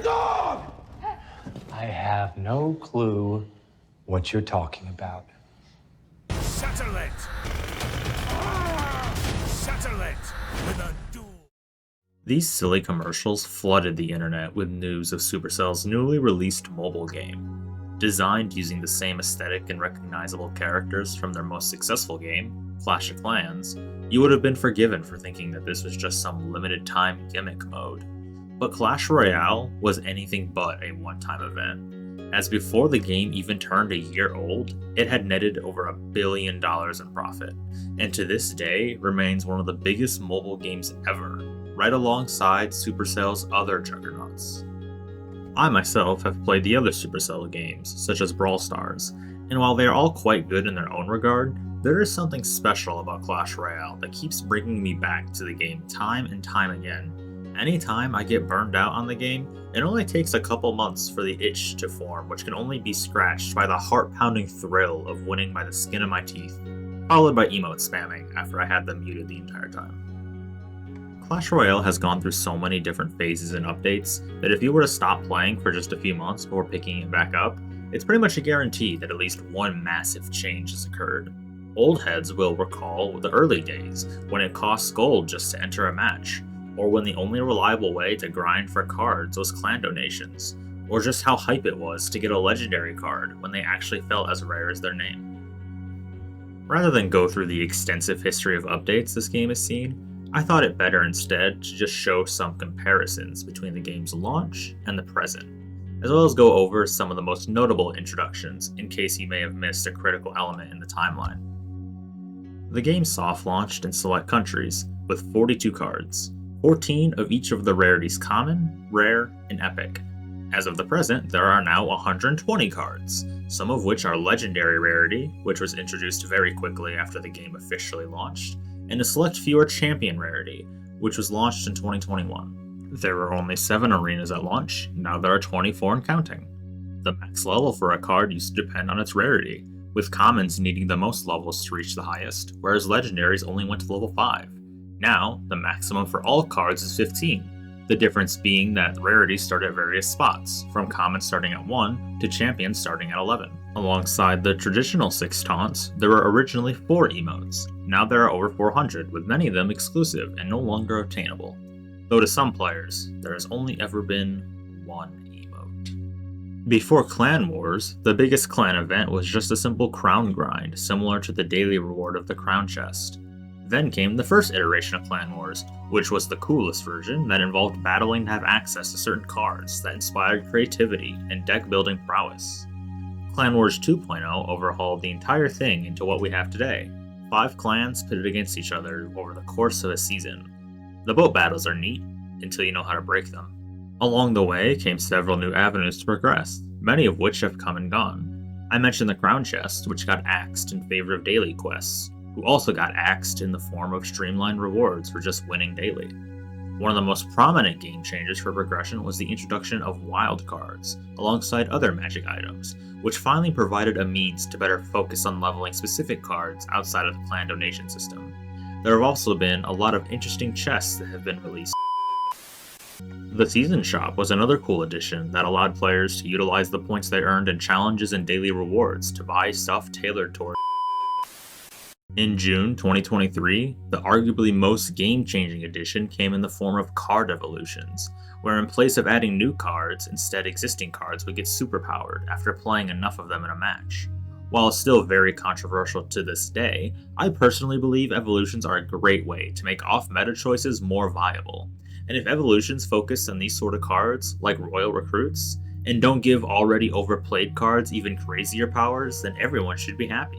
dog! I have no clue what you're talking about. Settle it! Settle it with a duel. These silly commercials flooded the internet with news of Supercell's newly released mobile game. Designed using the same aesthetic and recognizable characters from their most successful game, Clash of Clans, you would have been forgiven for thinking that this was just some limited time gimmick mode. But Clash Royale was anything but a one-time event, as before the game even turned a year old, it had netted over $1 billion in profit, and to this day remains one of the biggest mobile games ever, right alongside Supercell's other juggernauts. I myself have played the other Supercell games, such as Brawl Stars, and while they are all quite good in their own regard, there is something special about Clash Royale that keeps bringing me back to the game time and time again. Anytime I get burned out on the game, it only takes a couple months for the itch to form, which can only be scratched by the heart-pounding thrill of winning by the skin of my teeth, followed by emote spamming after I had them muted the entire time. Clash Royale has gone through so many different phases and updates that if you were to stop playing for just a few months before picking it back up, it's pretty much a guarantee that at least one massive change has occurred. Old heads will recall the early days when it cost gold just to enter a match, or when the only reliable way to grind for cards was clan donations, or just how hype it was to get a legendary card when they actually felt as rare as their name. Rather than go through the extensive history of updates this game has seen, I thought it better instead to just show some comparisons between the game's launch and the present, as well as go over some of the most notable introductions in case you may have missed a critical element in the timeline. The game soft launched in select countries with 42 cards, 14 of each of the rarities common, rare, and epic. As of the present, there are now 120 cards, some of which are legendary rarity, which was introduced very quickly after the game officially launched, and a select fewer champion rarity, which was launched in 2021. There were only 7 arenas at launch, now there are 24 and counting. The max level for a card used to depend on its rarity, with commons needing the most levels to reach the highest, whereas legendaries only went to level 5. Now, the maximum for all cards is 15, the difference being that rarities start at various spots, from commons starting at 1 to champions starting at 11. Alongside the traditional 6 taunts, there were originally 4 emotes. Now there are over 400, with many of them exclusive and no longer obtainable. Though to some players, there has only ever been one emote. Before Clan Wars, the biggest clan event was just a simple crown grind, similar to the daily reward of the crown chest. Then came the first iteration of Clan Wars, which was the coolest version that involved battling to have access to certain cards that inspired creativity and deck building prowess. Clan Wars 2.0 overhauled the entire thing into what we have today, 5 clans pitted against each other over the course of a season. The boat battles are neat, until you know how to break them. Along the way came several new avenues to progress, many of which have come and gone. I mentioned the crown chest, which got axed in favor of daily quests, who also got axed in the form of streamlined rewards for just winning daily. One of the most prominent game changers for progression was the introduction of wild cards, alongside other magic items, which finally provided a means to better focus on leveling specific cards outside of the clan donation system. There have also been a lot of interesting chests that have been released. The Season Shop was another cool addition that allowed players to utilize the points they earned in challenges and daily rewards to buy stuff tailored toward. In June 2023, the arguably most game-changing addition came in the form of card evolutions, where in place of adding new cards, instead existing cards would get superpowered after playing enough of them in a match. While still very controversial to this day, I personally believe evolutions are a great way to make off-meta choices more viable. And if evolutions focus on these sort of cards, like Royal Recruits, and don't give already overplayed cards even crazier powers, then everyone should be happy.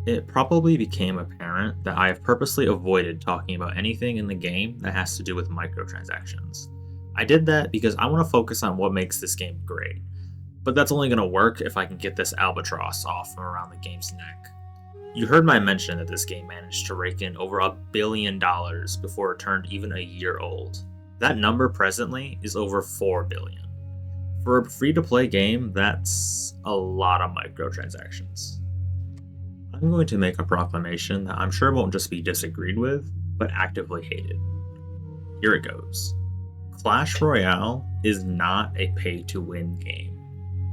It probably became apparent that I have purposely avoided talking about anything in the game that has to do with microtransactions. I did that because I want to focus on what makes this game great, but that's only going to work if I can get this albatross off from around the game's neck. You heard my mention that this game managed to rake in over $1 billion before it turned even a year old. That number presently is over $4 billion. For a free-to-play game, that's a lot of microtransactions. I'm going to make a proclamation that I'm sure won't just be disagreed with, but actively hated. Here it goes. Clash Royale is not a pay-to-win game.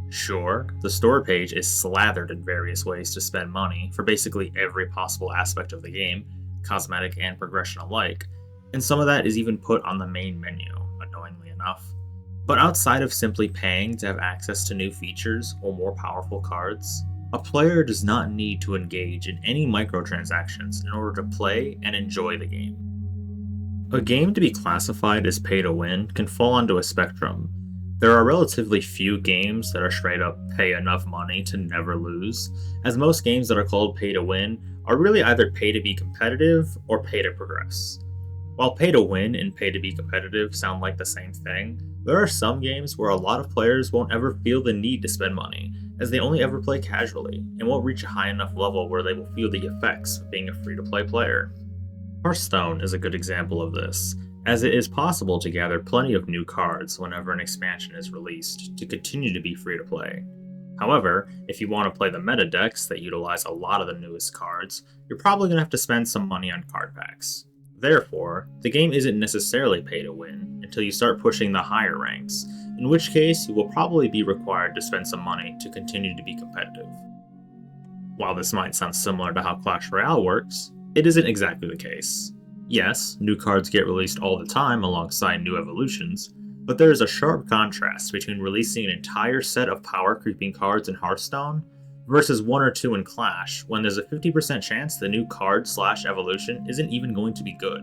Sure, the store page is slathered in various ways to spend money for basically every possible aspect of the game, cosmetic and progression alike, and some of that is even put on the main menu, annoyingly enough. But outside of simply paying to have access to new features or more powerful cards, a player does not need to engage in any microtransactions in order to play and enjoy the game. A game to be classified as pay to win can fall onto a spectrum. There are relatively few games that are straight up pay enough money to never lose, as most games that are called pay to win are really either pay to be competitive or pay to progress. While pay to win and pay to be competitive sound like the same thing, there are some games where a lot of players won't ever feel the need to spend money, as they only ever play casually, and won't reach a high enough level where they will feel the effects of being a free-to-play player. Hearthstone is a good example of this, as it is possible to gather plenty of new cards whenever an expansion is released to continue to be free-to-play. However, if you want to play the meta decks that utilize a lot of the newest cards, you're probably going to have to spend some money on card packs. Therefore, the game isn't necessarily pay to win until you start pushing the higher ranks, in which case you will probably be required to spend some money to continue to be competitive. While this might sound similar to how Clash Royale works, it isn't exactly the case. Yes, new cards get released all the time alongside new evolutions, but there is a sharp contrast between releasing an entire set of power creeping cards in Hearthstone versus one or two in Clash, when there's a 50% chance the new card/evolution isn't even going to be good.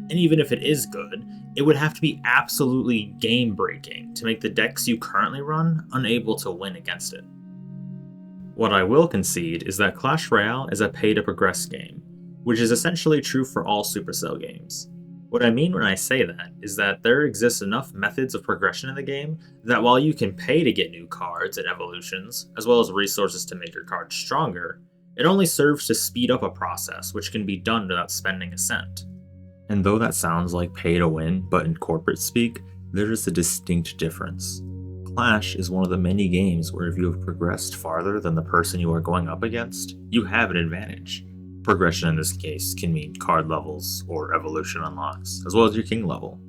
And even if it is good, it would have to be absolutely game-breaking to make the decks you currently run unable to win against it. What I will concede is that Clash Royale is a pay-to-progress game, which is essentially true for all Supercell games. What I mean when I say that is that there exists enough methods of progression in the game that while you can pay to get new cards and evolutions, as well as resources to make your cards stronger, it only serves to speed up a process which can be done without spending a cent. And though that sounds like pay to win, but in corporate speak, there is a distinct difference. Clash is one of the many games where if you have progressed farther than the person you are going up against, you have an advantage. Progression in this case can mean card levels or evolution unlocks, as well as your king level.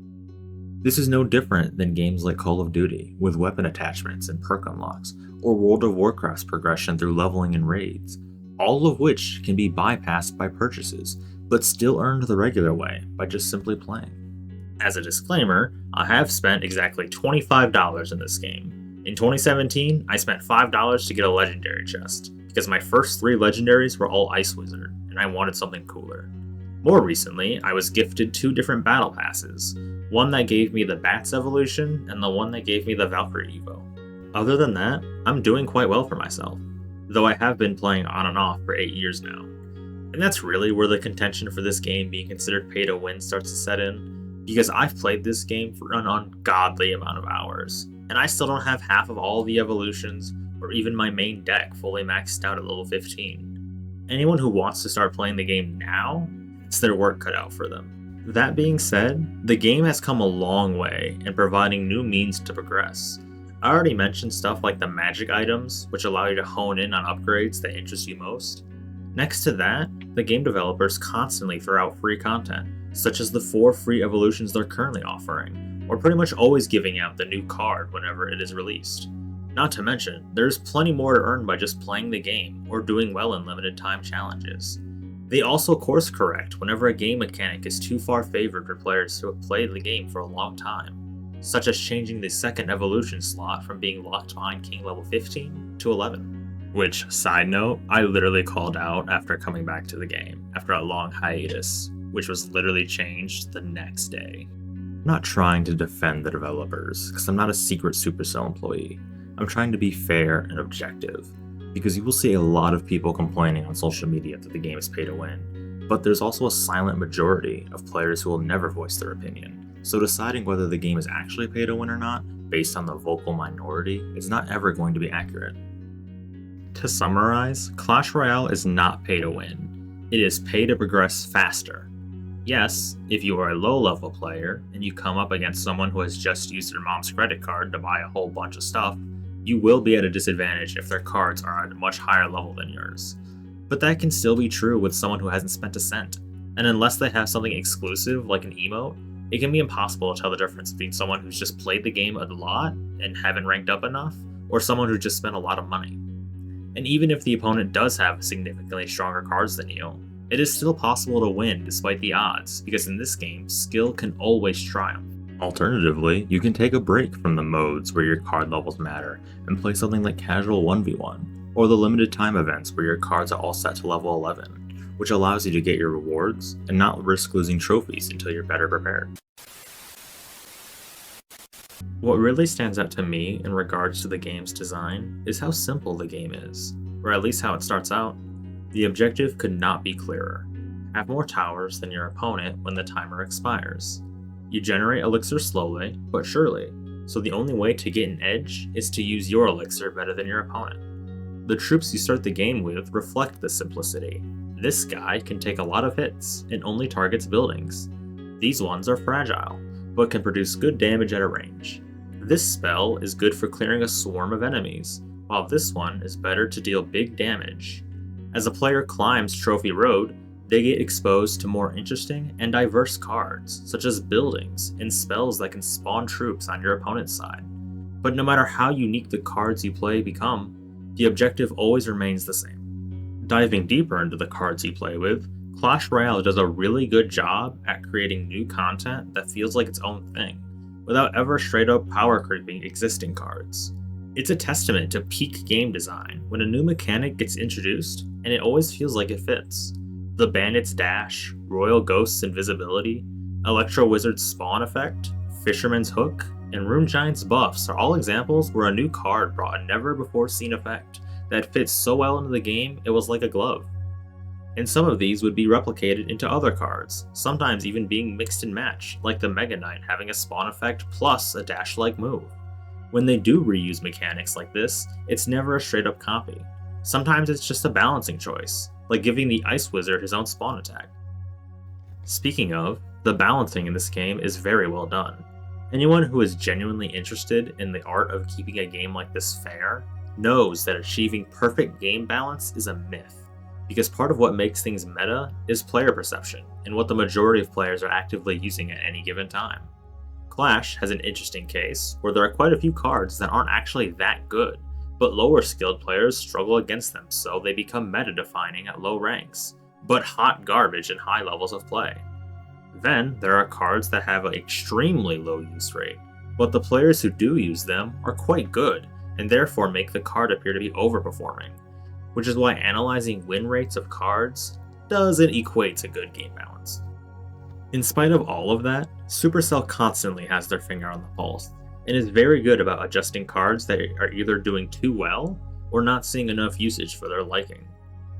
This is no different than games like Call of Duty, with weapon attachments and perk unlocks, or World of Warcraft's progression through leveling and raids, all of which can be bypassed by purchases, but still earned the regular way by just simply playing. As a disclaimer, I have spent exactly $25 in this game. In 2017, I spent $5 to get a legendary chest, because my first 3 legendaries were all Ice Wizard, and I wanted something cooler. More recently, I was gifted 2 different battle passes, one that gave me the Bats evolution, and the one that gave me the Valkyrie Evo. Other than that, I'm doing quite well for myself, though I have been playing on and off for 8 years now. And that's really where the contention for this game being considered pay to win starts to set in, because I've played this game for an ungodly amount of hours, and I still don't have half of all the evolutions or even my main deck fully maxed out at level 15. Anyone who wants to start playing the game now, it's their work cut out for them. That being said, the game has come a long way in providing new means to progress. I already mentioned stuff like the magic items, which allow you to hone in on upgrades that interest you most. Next to that, the game developers constantly throw out free content, such as the 4 free evolutions they're currently offering, or pretty much always giving out the new card whenever it is released. Not to mention, there's plenty more to earn by just playing the game or doing well in limited time challenges. They also course correct whenever a game mechanic is too far favored for players who have played the game for a long time, such as changing the second evolution slot from being locked behind King level 15 to 11. Which, side note, I literally called out after coming back to the game, after a long hiatus, which was literally changed the next day. I'm not trying to defend the developers, because I'm not a secret Supercell employee. I'm trying to be fair and objective, because you will see a lot of people complaining on social media that the game is pay to win, but there's also a silent majority of players who will never voice their opinion, so deciding whether the game is actually pay to win or not, based on the vocal minority, is not ever going to be accurate. To summarize, Clash Royale is not pay to win. It is pay to progress faster. Yes, if you are a low-level player, and you come up against someone who has just used their mom's credit card to buy a whole bunch of stuff, you will be at a disadvantage if their cards are at a much higher level than yours. But that can still be true with someone who hasn't spent a cent, and unless they have something exclusive like an emote, It can be impossible to tell the difference between someone who's just played the game a lot and haven't ranked up enough, or someone who just spent a lot of money. And even if the opponent does have significantly stronger cards than you, it is still possible to win despite the odds, because in this game, skill can always triumph. Alternatively, you can take a break from the modes where your card levels matter and play something like casual 1v1, or the limited time events where your cards are all set to level 11, which allows you to get your rewards and not risk losing trophies until you're better prepared. What really stands out to me in regards to the game's design is how simple the game is, or at least how it starts out. The objective could not be clearer. Have more towers than your opponent when the timer expires. You generate elixir slowly, but surely, so the only way to get an edge is to use your elixir better than your opponent. The troops you start the game with reflect this simplicity. This guy can take a lot of hits and only targets buildings. These ones are fragile, but can produce good damage at a range. This spell is good for clearing a swarm of enemies, while this one is better to deal big damage. As a player climbs Trophy Road, they get exposed to more interesting and diverse cards, such as buildings and spells that can spawn troops on your opponent's side. But no matter how unique the cards you play become, the objective always remains the same. Diving deeper into the cards you play with, Clash Royale does a really good job at creating new content that feels like its own thing, without ever straight up power creeping existing cards. It's a testament to peak game design when a new mechanic gets introduced and it always feels like it fits. The Bandit's Dash, Royal Ghost's Invisibility, Electro Wizard's Spawn Effect, Fisherman's Hook, and Rune Giant's buffs are all examples where a new card brought a never before seen effect that fits so well into the game it was like a glove. And some of these would be replicated into other cards, sometimes even being mixed and matched, like the Mega Knight having a spawn effect plus a dash-like move. When they do reuse mechanics like this, it's never a straight-up copy. Sometimes it's just a balancing choice, like giving the Ice Wizard his own spawn attack. Speaking of, the balancing in this game is very well done. Anyone who is genuinely interested in the art of keeping a game like this fair knows that achieving perfect game balance is a myth, because part of what makes things meta is player perception and what the majority of players are actively using at any given time. Clash has an interesting case where there are quite a few cards that aren't actually that good, but lower skilled players struggle against them, so they become meta-defining at low ranks, but hot garbage in high levels of play. Then there are cards that have an extremely low use rate, but the players who do use them are quite good, and therefore make the card appear to be overperforming, which is why analyzing win rates of cards doesn't equate to good game balance. In spite of all of that, Supercell constantly has their finger on the pulse, and is very good about adjusting cards that are either doing too well or not seeing enough usage for their liking.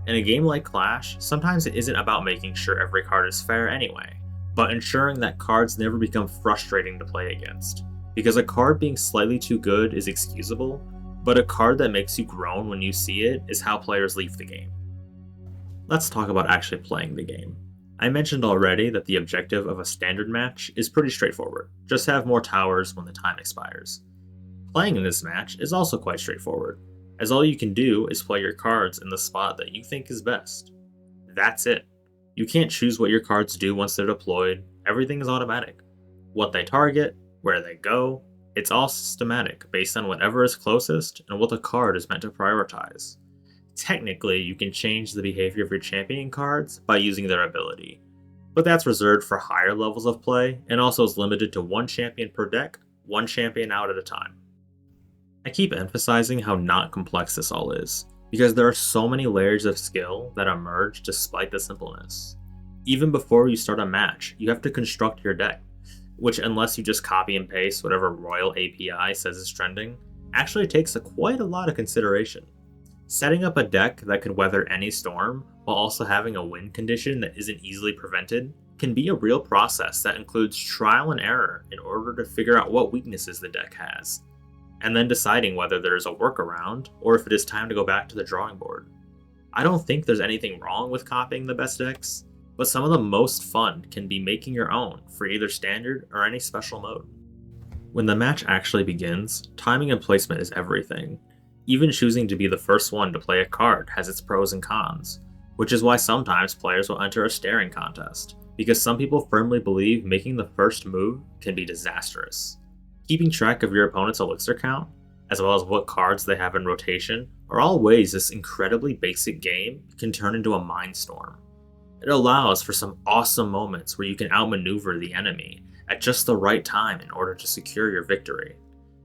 In a game like Clash, sometimes it isn't about making sure every card is fair anyway, but ensuring that cards never become frustrating to play against. Because a card being slightly too good is excusable, but a card that makes you groan when you see it is how players leave the game. Let's talk about actually playing the game. I mentioned already that the objective of a standard match is pretty straightforward, just have more towers when the time expires. Playing in this match is also quite straightforward, as all you can do is play your cards in the spot that you think is best. That's it. You can't choose what your cards do once they're deployed, everything is automatic. What they target, where they go, it's all systematic based on whatever is closest and what the card is meant to prioritize. Technically, you can change the behavior of your champion cards by using their ability, but that's reserved for higher levels of play and also is limited to one champion per deck, one champion out at a time. I keep emphasizing how not complex this all is, because there are so many layers of skill that emerge despite the simpleness. Even before you start a match, you have to construct your deck, which, unless you just copy and paste whatever Royale API says is trending, actually takes quite a lot of consideration. Setting up a deck that can weather any storm, while also having a win condition that isn't easily prevented, can be a real process that includes trial and error in order to figure out what weaknesses the deck has, and then deciding whether there is a workaround or if it is time to go back to the drawing board. I don't think there's anything wrong with copying the best decks, but some of the most fun can be making your own for either standard or any special mode. When the match actually begins, timing and placement is everything. Even choosing to be the first one to play a card has its pros and cons, which is why sometimes players will enter a staring contest, because some people firmly believe making the first move can be disastrous. Keeping track of your opponent's elixir count, as well as what cards they have in rotation, are all ways this incredibly basic game can turn into a mindstorm. It allows for some awesome moments where you can outmaneuver the enemy at just the right time in order to secure your victory.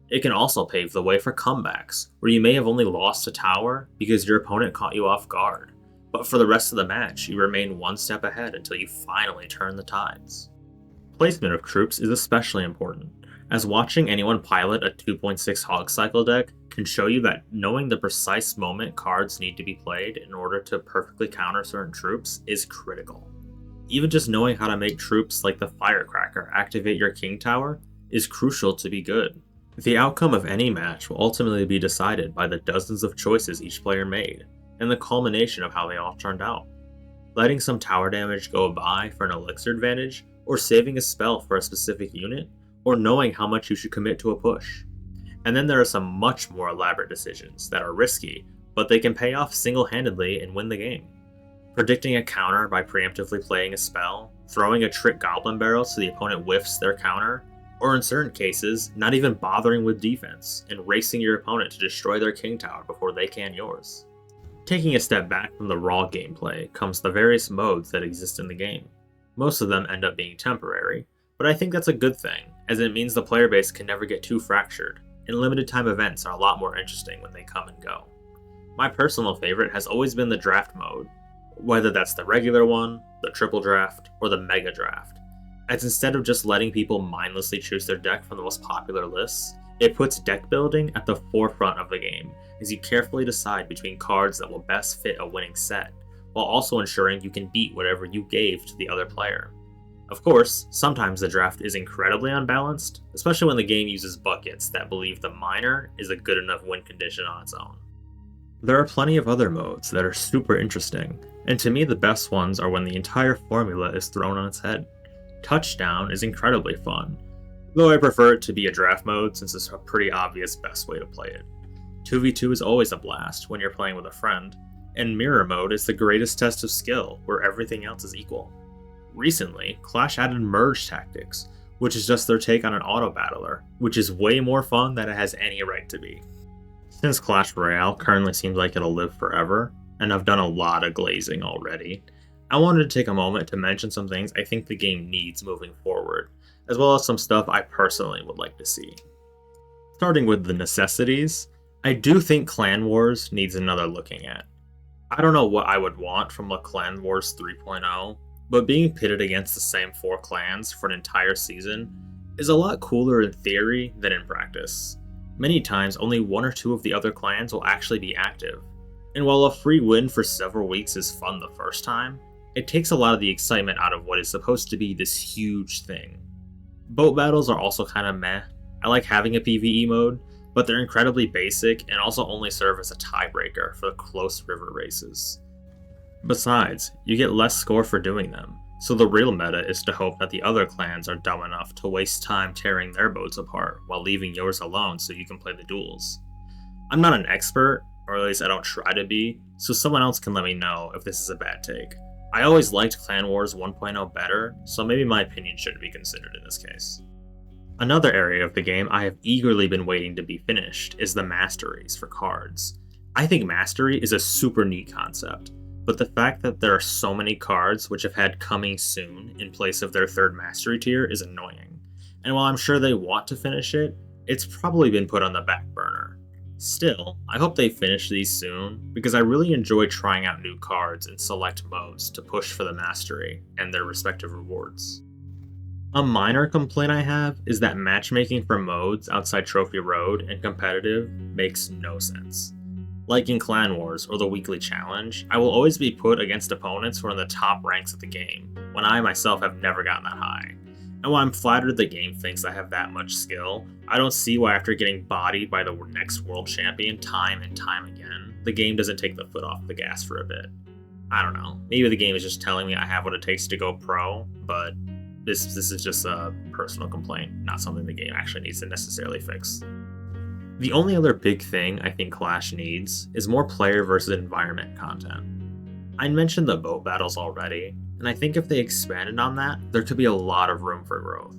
It can also pave the way for comebacks, where you may have only lost a tower because your opponent caught you off guard, but for the rest of the match you remain one step ahead until you finally turn the tides. Placement of troops is especially important, as watching anyone pilot a 2.6 Hog Cycle deck can show you that knowing the precise moment cards need to be played in order to perfectly counter certain troops is critical. Even just knowing how to make troops like the Firecracker activate your King Tower is crucial to be good. The outcome of any match will ultimately be decided by the dozens of choices each player made, and the culmination of how they all turned out. Letting some tower damage go by for an elixir advantage, or saving a spell for a specific unit, or knowing how much you should commit to a push. And then there are some much more elaborate decisions that are risky, but they can pay off single-handedly and win the game. Predicting a counter by preemptively playing a spell, throwing a trick Goblin Barrel so the opponent whiffs their counter, or in certain cases, not even bothering with defense and racing your opponent to destroy their King Tower before they can yours. Taking a step back from the raw gameplay comes the various modes that exist in the game. Most of them end up being temporary, but I think that's a good thing, as it means the player base can never get too fractured, and limited time events are a lot more interesting when they come and go. My personal favorite has always been the draft mode, whether that's the regular one, the triple draft, or the mega draft, as instead of just letting people mindlessly choose their deck from the most popular lists, it puts deck building at the forefront of the game as you carefully decide between cards that will best fit a winning set, while also ensuring you can beat whatever you gave to the other player. Of course, sometimes the draft is incredibly unbalanced, especially when the game uses buckets that believe the minor is a good enough win condition on its own. There are plenty of other modes that are super interesting, and to me the best ones are when the entire formula is thrown on its head. Touchdown is incredibly fun, though I prefer it to be a draft mode since it's a pretty obvious best way to play it. 2v2 is always a blast when you're playing with a friend, and mirror mode is the greatest test of skill where everything else is equal. Recently, Clash added merge tactics, which is just their take on an auto battler, which is way more fun than it has any right to be. Since Clash Royale currently seems like it'll live forever, and I've done a lot of glazing already, I wanted to take a moment to mention some things I think the game needs moving forward, as well as some stuff I personally would like to see. Starting with the necessities, I do think Clan Wars needs another looking at. I don't know what I would want from a Clan Wars 3.0, but being pitted against the same 4 clans for an entire season is a lot cooler in theory than in practice. Many times, only 1 or 2 of the other clans will actually be active, and while a free win for several weeks is fun the first time, it takes a lot of the excitement out of what is supposed to be this huge thing. Boat battles are also kinda meh. I like having a PvE mode, but they're incredibly basic and also only serve as a tiebreaker for close river races. Besides, you get less score for doing them, so the real meta is to hope that the other clans are dumb enough to waste time tearing their boats apart while leaving yours alone so you can play the duels. I'm not an expert, or at least I don't try to be, so someone else can let me know if this is a bad take. I always liked Clan Wars 1.0 better, so maybe my opinion shouldn't be considered in this case. Another area of the game I have eagerly been waiting to be finished is the masteries for cards. I think mastery is a super neat concept, but the fact that there are so many cards which have had coming soon in place of their third mastery tier is annoying. And while I'm sure they want to finish it, it's probably been put on the back burner. Still, I hope they finish these soon, because I really enjoy trying out new cards in select modes to push for the mastery and their respective rewards. A minor complaint I have is that matchmaking for modes outside Trophy Road and competitive makes no sense. Like in Clan Wars or the weekly challenge, I will always be put against opponents who are in the top ranks of the game, when I myself have never gotten that high. And while I'm flattered the game thinks I have that much skill, I don't see why after getting bodied by the next world champion time and time again, the game doesn't take the foot off the gas for a bit. I don't know, maybe the game is just telling me I have what it takes to go pro, but this is just a personal complaint, not something the game actually needs to necessarily fix. The only other big thing I think Clash needs is more player versus environment content. I mentioned the boat battles already, and I think if they expanded on that, there could be a lot of room for growth.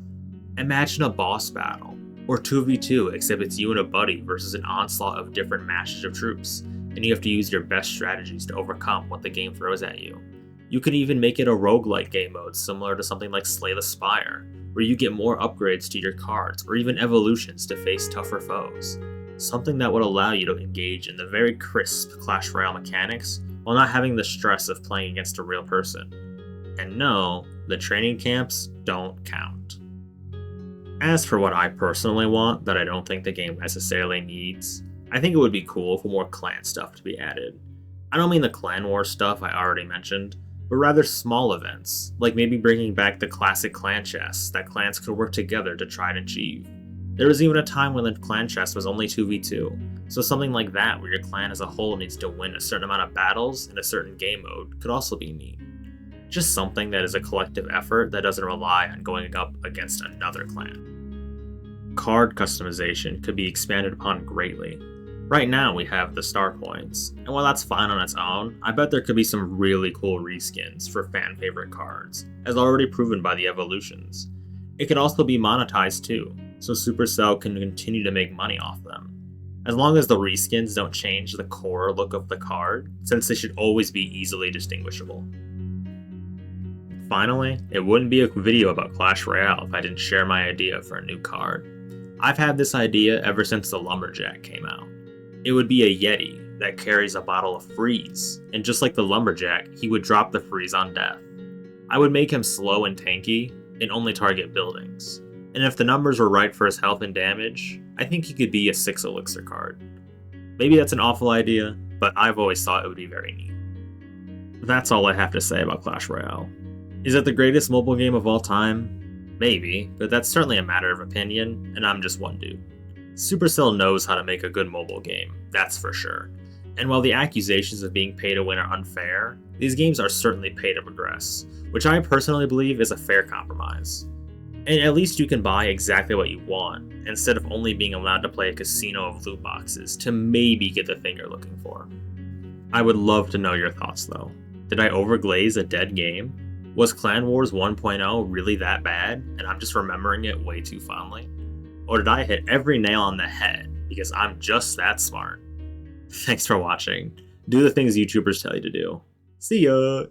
Imagine a boss battle, or 2v2 except it's you and a buddy versus an onslaught of different masses of troops, and you have to use your best strategies to overcome what the game throws at you. You could even make it a roguelike game mode similar to something like Slay the Spire, where you get more upgrades to your cards or even evolutions to face tougher foes. Something that would allow you to engage in the very crisp Clash Royale mechanics while not having the stress of playing against a real person. And no, the training camps don't count. As for what I personally want that I don't think the game necessarily needs, I think it would be cool for more clan stuff to be added. I don't mean the clan war stuff I already mentioned, but rather small events, like maybe bringing back the classic clan chess that clans could work together to try and achieve. There was even a time when the clan chess was only 2v2, so something like that where your clan as a whole needs to win a certain amount of battles in a certain game mode could also be neat. Just something that is a collective effort that doesn't rely on going up against another clan. Card customization could be expanded upon greatly. Right now we have the star points, and while that's fine on its own, I bet there could be some really cool reskins for fan favorite cards, as already proven by the evolutions. It could also be monetized too, so Supercell can continue to make money off them. As long as the reskins don't change the core look of the card, since they should always be easily distinguishable. Finally, it wouldn't be a video about Clash Royale if I didn't share my idea for a new card. I've had this idea ever since the Lumberjack came out. It would be a Yeti that carries a bottle of freeze, and just like the Lumberjack, he would drop the freeze on death. I would make him slow and tanky, and only target buildings. And if the numbers were right for his health and damage, I think he could be a 6 elixir card. Maybe that's an awful idea, but I've always thought it would be very neat. That's all I have to say about Clash Royale. Is it the greatest mobile game of all time? Maybe, but that's certainly a matter of opinion, and I'm just one dude. Supercell knows how to make a good mobile game, that's for sure. And while the accusations of being pay to win are unfair, these games are certainly pay to progress, which I personally believe is a fair compromise. And at least you can buy exactly what you want, instead of only being allowed to play a casino of loot boxes to maybe get the thing you're looking for. I would love to know your thoughts though. Did I overglaze a dead game? Was Clan Wars 1.0 really that bad, and I'm just remembering it way too fondly? Or did I hit every nail on the head because I'm just that smart? Thanks for watching. Do the things YouTubers tell you to do. See ya!